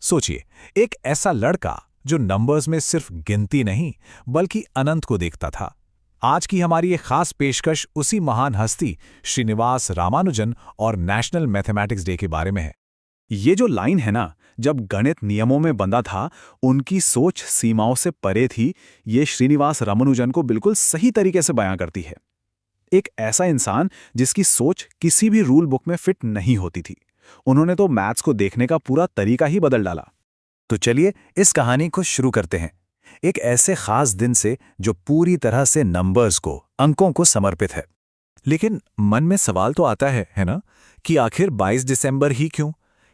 सोचिए, एक ऐसा लड़का जो नंबर्स में सिर्फ गिनती नहीं बल्कि अनंत को देखता था। आज की हमारी ये खास पेशकश उसी महान हस्ती श्रीनिवास रामानुजन और नेशनल मैथमेटिक्स डे के बारे में है। ये जो लाइन है ना, जब गणित नियमों में बंधा था, उनकी सोच सीमाओं से परे थी, ये श्रीनिवास रामानुजन को बिल्कुल सही तरीके से बयां करती है। एक ऐसा इंसान जिसकी सोच किसी भी रूल बुक में फिट नहीं होती थी, उन्होंने तो मैथ्स को देखने का पूरा तरीका ही बदल डाला। तो चलिए इस कहानी को शुरू करते हैं, एक ऐसे खास दिन से जो पूरी तरह से नंबर्स को, अंकों को समर्पित है। लेकिन मन में सवाल तो आता है ना, कि आखिर 22 दिसंबर ही क्यों?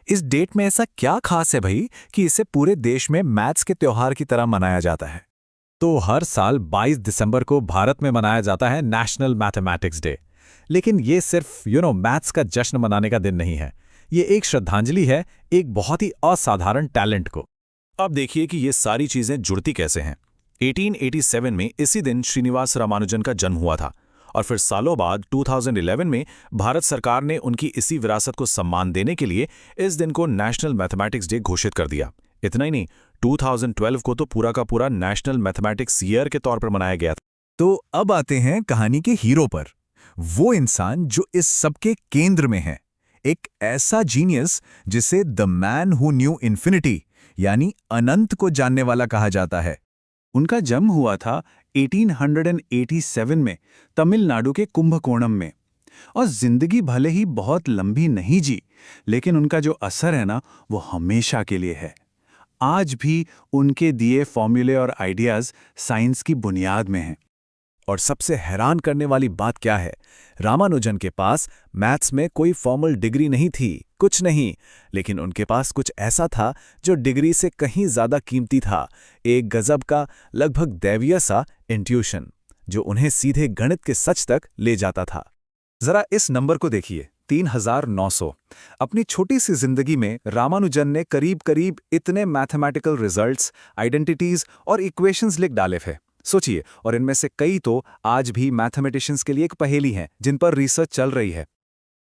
इस डेट में ऐसा क्या खास है भाई कि इसे पूरे देश में मैथ्स के त्योहार की तरह मनाया जाता है? तो हर साल 22 दिसंबर को भारत में मनाया जाता है नेशनल मैथमेटिक्स डे। लेकिन ये सिर्फ मैथ्स का जश्न मनाने का दिन नहीं है, ये एक श्रद्धांजलि है एक बहुत ही असाधारण टैलेंट को। अब देखिए कि ये सारी चीजें जुड़ती कैसे हैं। 1887 में इसी दिन श्रीनिवास रामानुजन का जन्म हुआ था और फिर सालों बाद 2011 में भारत सरकार ने उनकी इसी विरासत को सम्मान देने के लिए इस दिन को नेशनल मैथमेटिक्स डे घोषित कर दिया। इतना ही नहीं, 2012 को तो पूरा का पूरा नेशनल मैथमेटिक्स ईयर के तौर पर मनाया गया था। तो अब आते हैं कहानी के हीरो पर, वो इंसान जो इस सबके केंद्र में है, एक ऐसा जीनियस जिसे the man who knew infinity यानी अनंत को जानने वाला कहा जाता है। उनका जन्म हुआ था 1887 में तमिलनाडु के कुंभकोणम में, और जिंदगी भले ही बहुत लंबी नहीं जी, लेकिन उनका जो असर है ना, वो हमेशा के लिए है। आज भी उनके दिए फॉर्मूले और आइडियाज साइंस की बुनियाद में हैं। और सबसे हैरान करने वाली बात क्या है, रामानुजन के पास मैथ्स में कोई फॉर्मल डिग्री नहीं थी, कुछ नहीं, लेकिन उनके पास कुछ ऐसा था जो डिग्री से कहीं ज्यादा कीमती था, एक गजब का लगभग दैवीय सा इंट्यूशन, जो उन्हें सीधे गणित के सच तक ले जाता था। जरा इस नंबर को देखिए, 3900। अपनी छोटी सी जिंदगी में रामानुजन ने करीब करीब इतने मैथमेटिकल रिजल्ट्स, आइडेंटिटीज और इक्वेशंस लिख डाले थे। सोचिए, और इनमें से कई तो आज भी मैथमेटिशियंस के लिए एक पहेली हैं जिन पर रिसर्च चल रही है।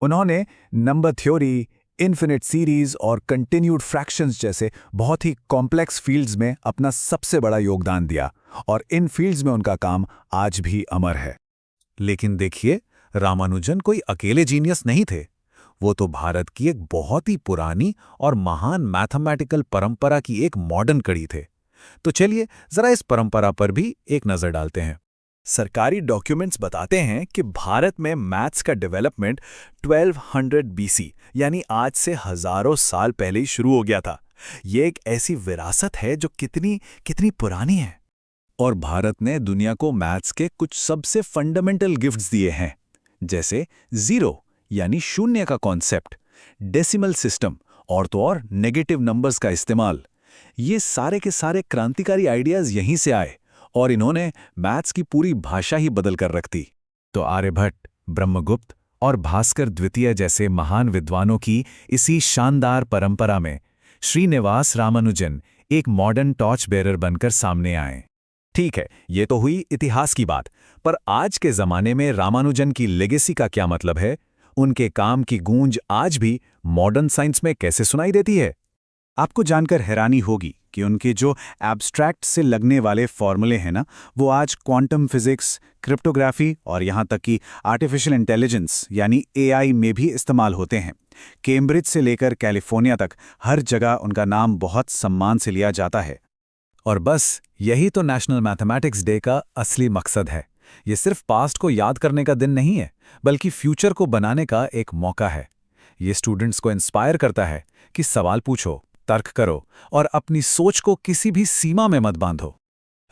उन्होंने नंबर थ्योरी, इन्फिनिट सीरीज और कंटिन्यूड फ्रैक्शंस जैसे बहुत ही कॉम्प्लेक्स फील्ड्स में अपना सबसे बड़ा योगदान दिया, और इन फील्ड्स में उनका काम आज भी अमर है। लेकिन देखिए, रामानुजन कोई अकेले जीनियस नहीं थे, वो तो भारत की एक बहुत ही पुरानी और महान मैथमेटिकल परंपरा की एक मॉडर्न कड़ी थे। तो चलिए जरा इस परंपरा पर भी एक नजर डालते हैं। सरकारी डॉक्यूमेंट्स बताते हैं कि भारत में मैथ्स का डेवलपमेंट 1200 बीसी यानी आज से हजारों साल पहले ही शुरू हो गया था। ये एक ऐसी विरासत है जो कितनी कितनी पुरानी है। और भारत ने दुनिया को मैथ्स के कुछ सबसे फंडामेंटल गिफ्ट्स दिए हैं, जैसे जीरो यानी शून्य का कॉन्सेप्ट, डेसिमल सिस्टम और तो और नेगेटिव नंबर्स का इस्तेमाल। ये सारे के सारे क्रांतिकारी आइडियाज यहीं से आए और इन्होंने मैथ्स की पूरी भाषा ही बदल कर रख दी। तो आर्यभट्ट, ब्रह्मगुप्त और भास्कर द्वितीय जैसे महान विद्वानों की इसी शानदार परंपरा में श्रीनिवास रामानुजन एक मॉडर्न टॉर्च बेरर बनकर सामने आए। ठीक है, ये तो हुई इतिहास की बात, पर आज के जमाने में रामानुजन की लेगेसी का क्या मतलब है? उनके काम की गूंज आज भी मॉडर्न साइंस में कैसे सुनाई देती है? आपको जानकर हैरानी होगी कि उनके जो एब्स्ट्रैक्ट से लगने वाले फॉर्मूले हैं ना, वो आज क्वांटम फिजिक्स, क्रिप्टोग्राफी और यहाँ तक कि आर्टिफिशियल इंटेलिजेंस यानी एआई में भी इस्तेमाल होते हैं। कैम्ब्रिज से लेकर कैलिफोर्निया तक हर जगह उनका नाम बहुत सम्मान से लिया जाता है। और बस यही तो नेशनल मैथमेटिक्स डे का असली मकसद है। ये सिर्फ पास्ट को याद करने का दिन नहीं है, बल्कि फ्यूचर को बनाने का एक मौका है। ये स्टूडेंट्स को इंस्पायर करता है कि सवाल पूछो, तर्क करो और अपनी सोच को किसी भी सीमा में मत बांधो।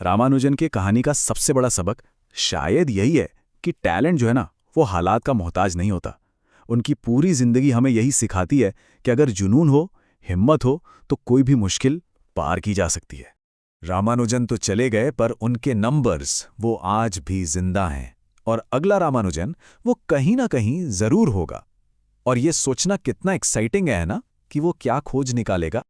रामानुजन की कहानी का सबसे बड़ा सबक शायद यही है कि टैलेंट जो है ना, वो हालात का मोहताज नहीं होता। उनकी पूरी जिंदगी हमें यही सिखाती है कि अगर जुनून हो, हिम्मत हो, तो कोई भी मुश्किल पार की जा सकती है। रामानुजन तो चले गए, पर उनके नंबर्स वो आज भी जिंदा हैं, और अगला रामानुजन वो कहीं ना कहीं जरूर होगा। और ये सोचना कितना एक्साइटिंग है ना, कि वो क्या खोज निकालेगा।